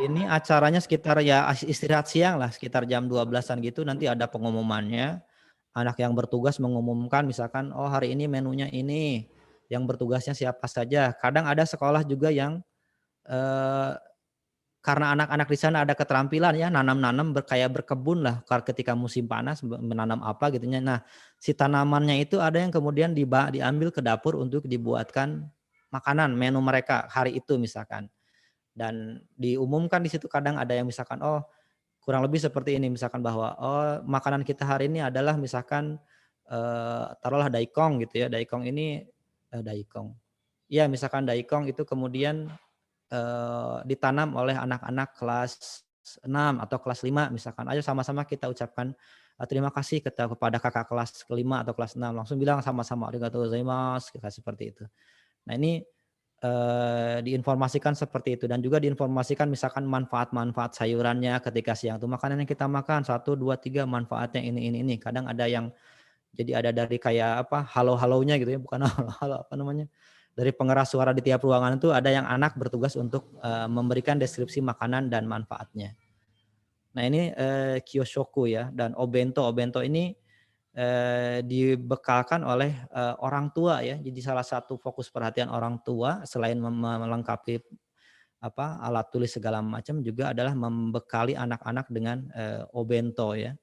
ini acaranya sekitar ya istirahat siang lah, sekitar jam 12-an gitu nanti ada pengumumannya. Anak yang bertugas mengumumkan misalkan, "Oh hari ini menunya ini." Yang bertugasnya siapa saja. Kadang ada sekolah juga yang, eee, karena anak-anak di sana ada keterampilan ya nanam-nanam kayak berkebun lah ketika musim panas menanam apa gitu ya. Nah, si tanamannya itu ada yang kemudian diambil ke dapur untuk dibuatkan makanan, menu mereka hari itu misalkan. Dan diumumkan di situ kadang ada yang misalkan, oh kurang lebih seperti ini misalkan bahwa, oh makanan kita hari ini adalah misalkan, taruhlah daikong gitu ya, daikong ini daikong. ya misalkan daikong itu kemudian ditanam oleh anak-anak kelas 6 atau kelas 5 misalkan, ayo sama-sama kita ucapkan terima kasih kepada kakak kelas kelima atau kelas 6, langsung bilang sama-sama arigatou gozaimasu, kayak seperti itu. Nah ini diinformasikan seperti itu dan juga diinformasikan misalkan manfaat-manfaat sayurannya ketika siang tuh makanan yang kita makan 1, 2, 3 manfaatnya ini. Kadang ada yang jadi ada dari kayak apa halo-halonya gitu ya, bukan halo apa namanya, dari pengeras suara di tiap ruangan itu ada yang anak bertugas untuk memberikan deskripsi makanan dan manfaatnya. Nah ini Kyoshoku ya, dan obento ini dibekalkan oleh orang tua ya. Jadi salah satu fokus perhatian orang tua selain melengkapi apa alat tulis segala macam juga adalah membekali anak-anak dengan obento ya.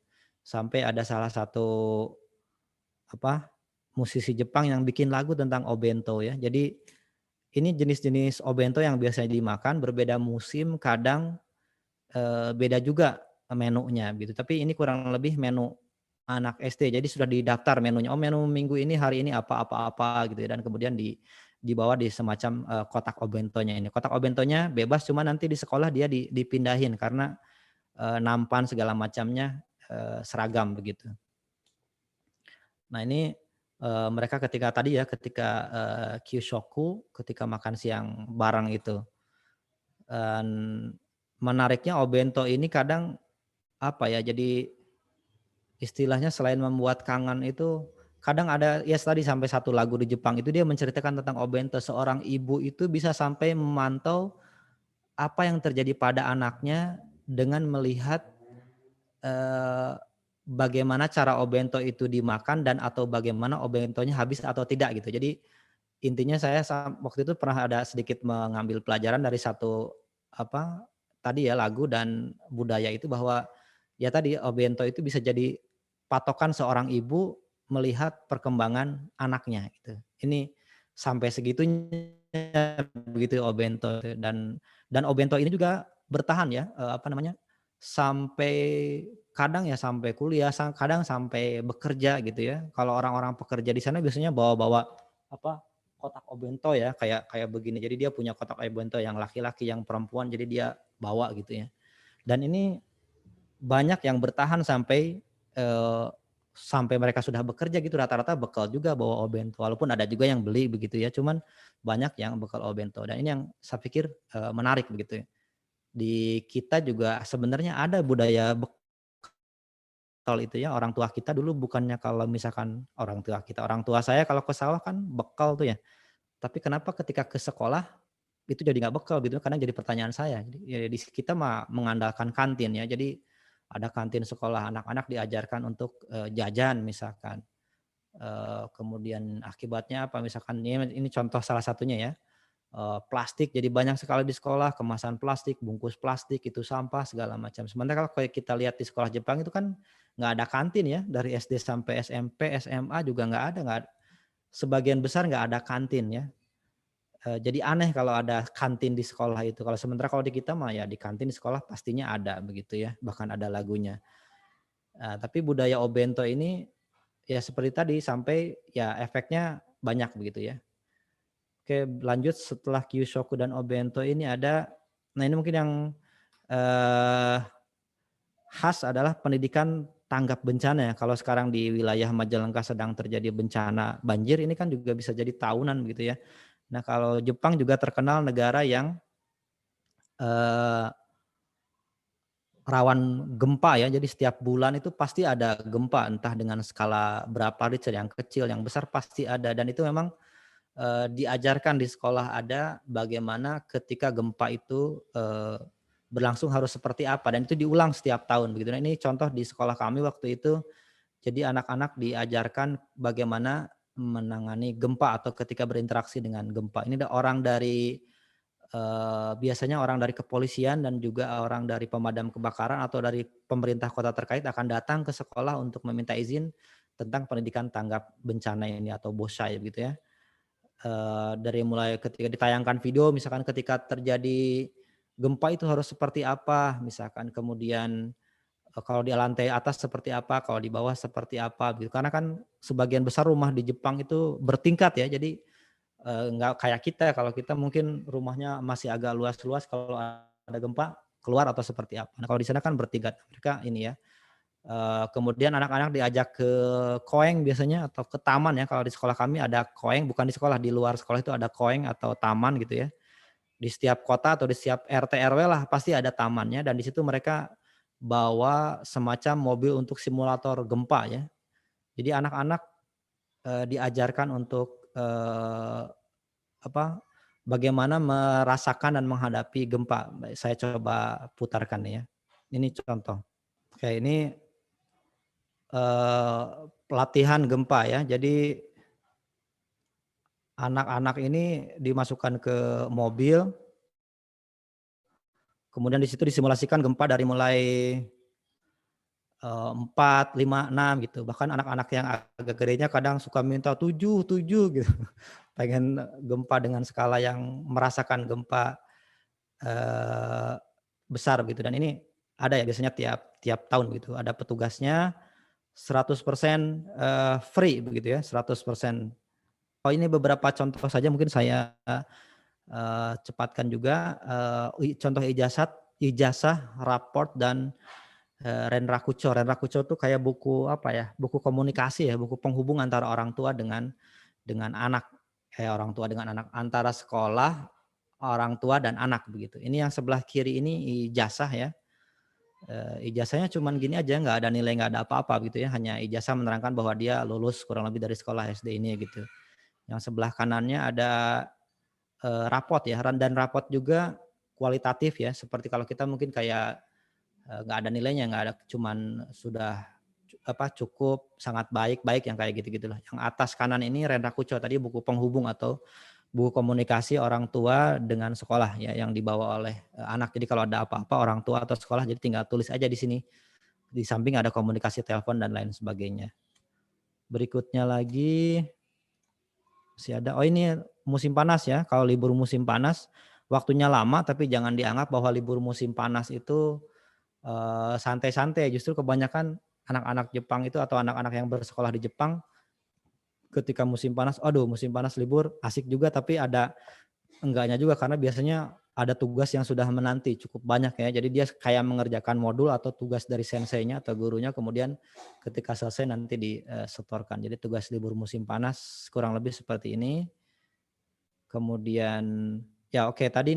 Sampai ada salah satu apa musisi Jepang yang bikin lagu tentang obento ya. Jadi ini jenis-jenis obento yang biasanya dimakan berbeda musim, kadang beda juga menunya gitu. Tapi ini kurang lebih menu anak SD. Jadi sudah didaftar menunya. Oh, menu minggu ini hari ini apa gitu ya. Dan kemudian dibawa di semacam kotak obentonya ini. Kotak obentonya bebas, cuma nanti di sekolah dia dipindahin karena nampan segala macamnya seragam begitu. Nah ini mereka ketika tadi ya, ketika Kyushoku, ketika makan siang bareng itu. Dan menariknya obento ini kadang apa ya, jadi istilahnya selain membuat kangen itu kadang ada ya tadi sampai satu lagu di Jepang itu dia menceritakan tentang obento. Seorang ibu itu bisa sampai memantau apa yang terjadi pada anaknya dengan melihat eh, bagaimana cara obento itu dimakan dan atau bagaimana obentonya habis atau tidak gitu. Jadi intinya saya waktu itu pernah ada sedikit mengambil pelajaran dari satu apa tadi ya lagu dan budaya itu bahwa ya tadi obento itu bisa jadi patokan seorang ibu melihat perkembangan anaknya gitu. Ini sampai segitunya begitu obento dan obento ini juga bertahan ya apa namanya sampai kadang ya sampai kuliah, kadang sampai bekerja gitu ya. Kalau orang-orang pekerja di sana biasanya bawa-bawa apa kotak obento ya kayak kayak begini. Jadi dia punya kotak obento yang laki-laki, yang perempuan. Jadi dia bawa gitu ya. Dan ini banyak yang bertahan sampai mereka sudah bekerja gitu, rata-rata bekal juga bawa obento. Walaupun ada juga yang beli begitu ya. Cuman banyak yang bekal obento. Dan ini yang saya pikir menarik begitu ya. Di kita juga sebenarnya ada budaya bekal itu ya. Orang tua kita dulu bukannya kalau misalkan orang tua saya kalau ke sawah kan bekal tuh ya. Tapi kenapa ketika ke sekolah itu jadi nggak bekal gitu, kadang jadi pertanyaan saya. Jadi ya di kita mah mengandalkan kantin ya. Jadi ada kantin sekolah, anak-anak diajarkan untuk jajan misalkan. Kemudian akibatnya apa misalkan ini contoh salah satunya ya. Plastik jadi banyak sekali di sekolah, kemasan plastik, bungkus plastik itu sampah segala macam. Sementara kalau kayak kita lihat di sekolah Jepang itu kan nggak ada kantin ya, dari SD sampai SMP, SMA juga nggak ada. Sebagian besar nggak ada kantin ya. Jadi aneh kalau ada kantin di sekolah itu. Kalau sementara kalau di kita mah ya di kantin di sekolah pastinya ada begitu ya, bahkan ada lagunya. Tapi budaya obento ini ya seperti tadi sampai ya efeknya banyak begitu ya. Oke, lanjut setelah Kyushoku dan obento ini ada, nah ini mungkin yang eh, khas adalah pendidikan tanggap bencana ya. Kalau sekarang di wilayah Majalengka sedang terjadi bencana banjir, ini kan juga bisa jadi tahunan begitu ya. Nah kalau Jepang juga terkenal negara yang eh, rawan gempa ya. Jadi setiap bulan itu pasti ada gempa, entah dengan skala berapa Richter, yang kecil, yang besar pasti ada. Dan itu memang diajarkan di sekolah ada bagaimana ketika gempa itu berlangsung harus seperti apa, dan itu diulang setiap tahun begitu. Nah ini contoh di sekolah kami waktu itu, jadi anak-anak diajarkan bagaimana menangani gempa atau ketika berinteraksi dengan gempa. Ini ada orang dari biasanya orang dari kepolisian dan juga orang dari pemadam kebakaran atau dari pemerintah kota terkait akan datang ke sekolah untuk meminta izin tentang pendidikan tanggap bencana ini atau bosai begitu ya. Dari mulai ketika ditayangkan video misalkan ketika terjadi gempa itu harus seperti apa misalkan, kemudian kalau di lantai atas seperti apa, kalau di bawah seperti apa gitu. Karena kan sebagian besar rumah di Jepang itu bertingkat ya. Jadi nggak kayak kita. Kalau kita mungkin rumahnya masih agak luas-luas, kalau ada gempa keluar atau seperti apa. Nah kalau di sana kan bertingkat, mereka ini ya. Kemudian anak-anak diajak ke koeng biasanya atau ke taman ya. Kalau di sekolah kami ada koeng, bukan di sekolah, di luar sekolah itu ada koeng atau taman gitu ya. Di setiap kota atau di setiap RT RW lah pasti ada tamannya, dan di situ mereka bawa semacam mobil untuk simulator gempa ya. Jadi anak-anak diajarkan untuk bagaimana merasakan dan menghadapi gempa. Saya coba putarkan ya. Ini contoh. Kayak ini pelatihan gempa ya. Jadi anak-anak ini dimasukkan ke mobil, kemudian di situ disimulasikan gempa dari mulai 4, 5, 6 gitu. Bahkan anak-anak yang agak gedenya kadang suka minta 7 gitu. Pengen gempa dengan skala yang merasakan gempa besar begitu, dan ini ada ya biasanya tiap tahun gitu. Ada petugasnya 100% free begitu ya, 100%. Oh ini beberapa contoh saja mungkin saya cepatkan juga, contoh ijazah, raport, dan Renrakucor. Renrakucor tuh kayak buku apa ya, buku komunikasi ya, buku penghubung antara orang tua dengan anak, orang tua dengan anak, antara sekolah, orang tua dan anak begitu. Ini yang sebelah kiri ini ijazah ya. Ijazahnya cuman gini aja, nggak ada nilai, nggak ada apa-apa gitu ya, hanya ijazah menerangkan bahwa dia lulus kurang lebih dari sekolah SD ini gitu. Yang sebelah kanannya ada rapot ya, dan rapot juga kualitatif ya, seperti kalau kita mungkin kayak nggak ada nilainya, nggak ada, cuman sudah cukup, sangat baik yang kayak gitu-gitulah. Yang atas kanan ini Renrakucor tadi, buku penghubung atau buku komunikasi orang tua dengan sekolah ya, yang dibawa oleh anak. Jadi kalau ada apa-apa orang tua atau sekolah jadi tinggal tulis aja di sini. Di samping ada komunikasi telepon dan lain sebagainya. Berikutnya lagi masih ada, oh ini musim panas ya. Kalau libur musim panas waktunya lama, tapi jangan dianggap bahwa libur musim panas itu santai-santai. Justru kebanyakan anak-anak Jepang itu atau anak-anak yang bersekolah di Jepang ketika musim panas, aduh musim panas libur asik juga, tapi ada enggaknya juga, karena biasanya ada tugas yang sudah menanti cukup banyak ya. Jadi dia kayak mengerjakan modul atau tugas dari senseinya atau gurunya, kemudian ketika selesai nanti disetorkan. Jadi tugas libur musim panas kurang lebih seperti ini. Kemudian ya oke, tadi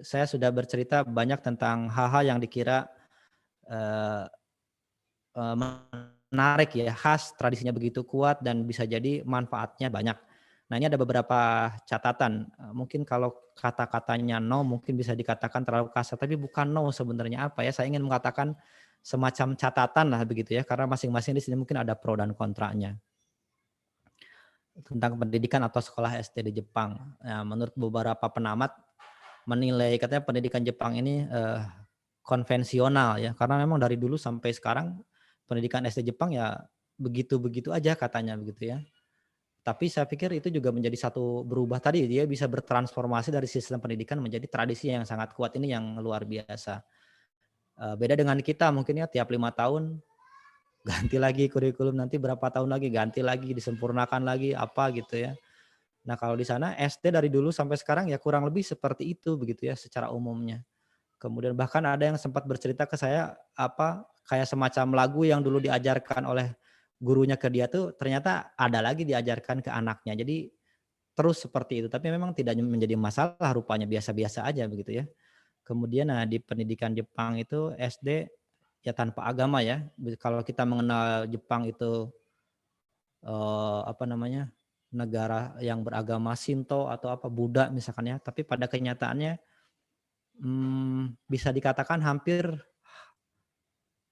saya sudah bercerita banyak tentang hal-hal yang dikira menarik ya, khas, tradisinya begitu kuat dan bisa jadi manfaatnya banyak. Nah ini ada beberapa catatan, mungkin kalau kata-katanya no mungkin bisa dikatakan terlalu kasar, tapi bukan no sebenarnya apa ya, saya ingin mengatakan semacam catatan lah begitu ya, karena masing-masing di sini mungkin ada pro dan kontranya tentang pendidikan atau sekolah SD di Jepang. Nah, menurut beberapa penamat menilai, katanya pendidikan Jepang ini konvensional ya, karena memang dari dulu sampai sekarang pendidikan SD Jepang ya begitu-begitu aja katanya begitu ya. Tapi saya pikir itu juga menjadi satu berubah tadi, dia bisa bertransformasi dari sistem pendidikan menjadi tradisi yang sangat kuat, ini yang luar biasa. Beda dengan kita mungkin ya, tiap 5 tahun ganti lagi kurikulum, nanti berapa tahun lagi ganti lagi, disempurnakan lagi apa gitu ya. Nah kalau di sana SD dari dulu sampai sekarang ya kurang lebih seperti itu begitu ya secara umumnya. Kemudian bahkan ada yang sempat bercerita ke saya kayak semacam lagu yang dulu diajarkan oleh gurunya ke dia tuh ternyata ada lagi diajarkan ke anaknya. Jadi terus seperti itu, tapi memang tidak menjadi masalah, rupanya biasa-biasa aja begitu ya. Kemudian di pendidikan Jepang itu SD ya tanpa agama ya. Kalau kita mengenal Jepang itu negara yang beragama Shinto atau Buddha misalkan ya, tapi pada kenyataannya bisa dikatakan hampir,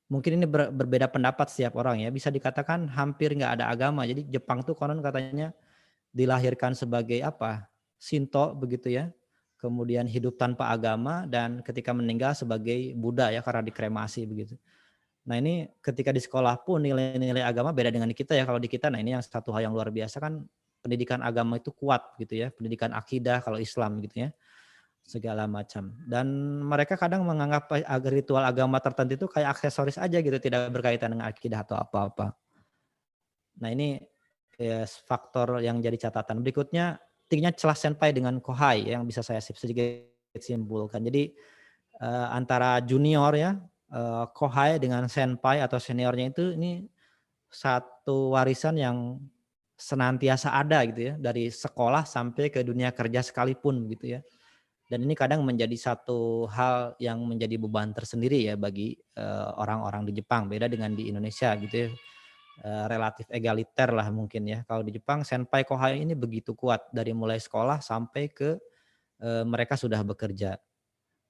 mungkin ini berbeda pendapat setiap orang ya, bisa dikatakan hampir nggak ada agama. Jadi Jepang tuh konon katanya dilahirkan sebagai Shinto begitu ya, kemudian hidup tanpa agama, dan ketika meninggal sebagai Buddha ya karena dikremasi begitu. Nah ini ketika di sekolah pun nilai-nilai agama beda dengan kita ya. Kalau di kita, nah ini yang satu hal yang luar biasa kan, pendidikan agama itu kuat gitu ya, pendidikan akidah kalau Islam gitu ya, segala macam. Dan mereka kadang menganggap ritual agama tertentu itu kayak aksesoris aja gitu, tidak berkaitan dengan akidah atau apa-apa. Nah ini faktor yang jadi catatan. Berikutnya pentingnya celah senpai dengan kohai yang bisa saya sedikit simpulkan. Jadi antara junior ya, kohai dengan senpai atau seniornya itu ini satu warisan yang senantiasa ada gitu ya, dari sekolah sampai ke dunia kerja sekalipun gitu ya. Dan ini kadang menjadi satu hal yang menjadi beban tersendiri ya bagi orang-orang di Jepang, beda dengan di Indonesia gitu ya. Relatif egaliter lah mungkin ya. Kalau di Jepang senpai kohai ini begitu kuat dari mulai sekolah sampai ke mereka sudah bekerja.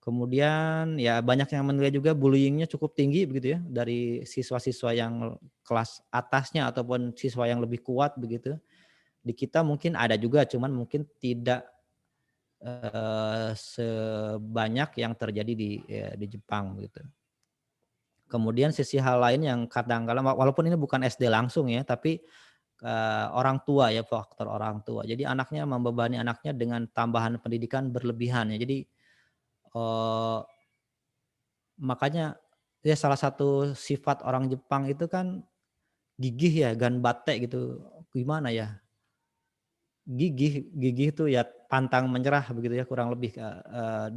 Kemudian ya banyak yang menilai juga bullyingnya cukup tinggi begitu ya dari siswa-siswa yang kelas atasnya ataupun siswa yang lebih kuat begitu. Di kita mungkin ada juga cuman mungkin tidak sebanyak yang terjadi di Jepang begitu. Kemudian sisi hal lain yang kadang-kala walaupun ini bukan SD langsung ya, tapi orang tua ya, faktor orang tua. Jadi anaknya membebani anaknya dengan tambahan pendidikan berlebihan ya. Jadi makanya ya salah satu sifat orang Jepang itu kan gigih ya, ganbatte gitu. Gimana ya? Gigih itu ya pantang menyerah begitu ya kurang lebih,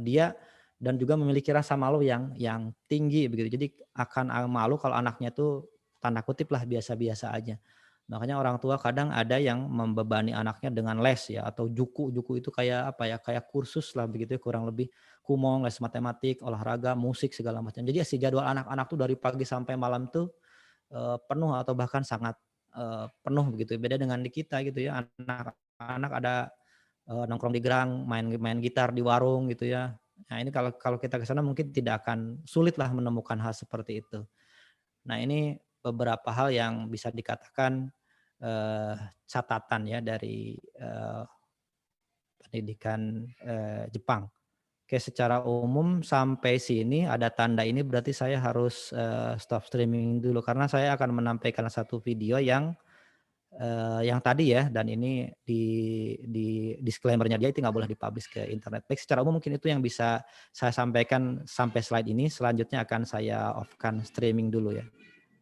dia dan juga memiliki rasa malu yang tinggi begitu. Jadi akan malu kalau anaknya tuh tanda kutip lah biasa-biasa aja. Makanya orang tua kadang ada yang membebani anaknya dengan les ya atau juku. Juku itu kayak apa ya, kayak kursus lah begitu ya kurang lebih. Kumon, les matematik, olahraga, musik segala macam. Jadi si jadwal anak-anak tuh dari pagi sampai malam tuh penuh atau bahkan sangat penuh begitu. Beda dengan di kita gitu ya, anak-anak ada nongkrong di gerang, main gitar di warung gitu ya. Nah ini kalau kalau kita ke sana mungkin tidak akan sulit lah menemukan hal seperti itu. Nah ini beberapa hal yang bisa dikatakan catatan ya dari pendidikan Jepang. Oke, secara umum sampai sini ada tanda ini berarti saya harus stop streaming dulu karena saya akan menampilkan satu video yang tadi ya dan ini di disclaimer-nya dia itu nggak boleh dipublish ke internet. Baik, secara umum mungkin itu yang bisa saya sampaikan sampai slide ini. Selanjutnya akan saya off-kan streaming dulu ya.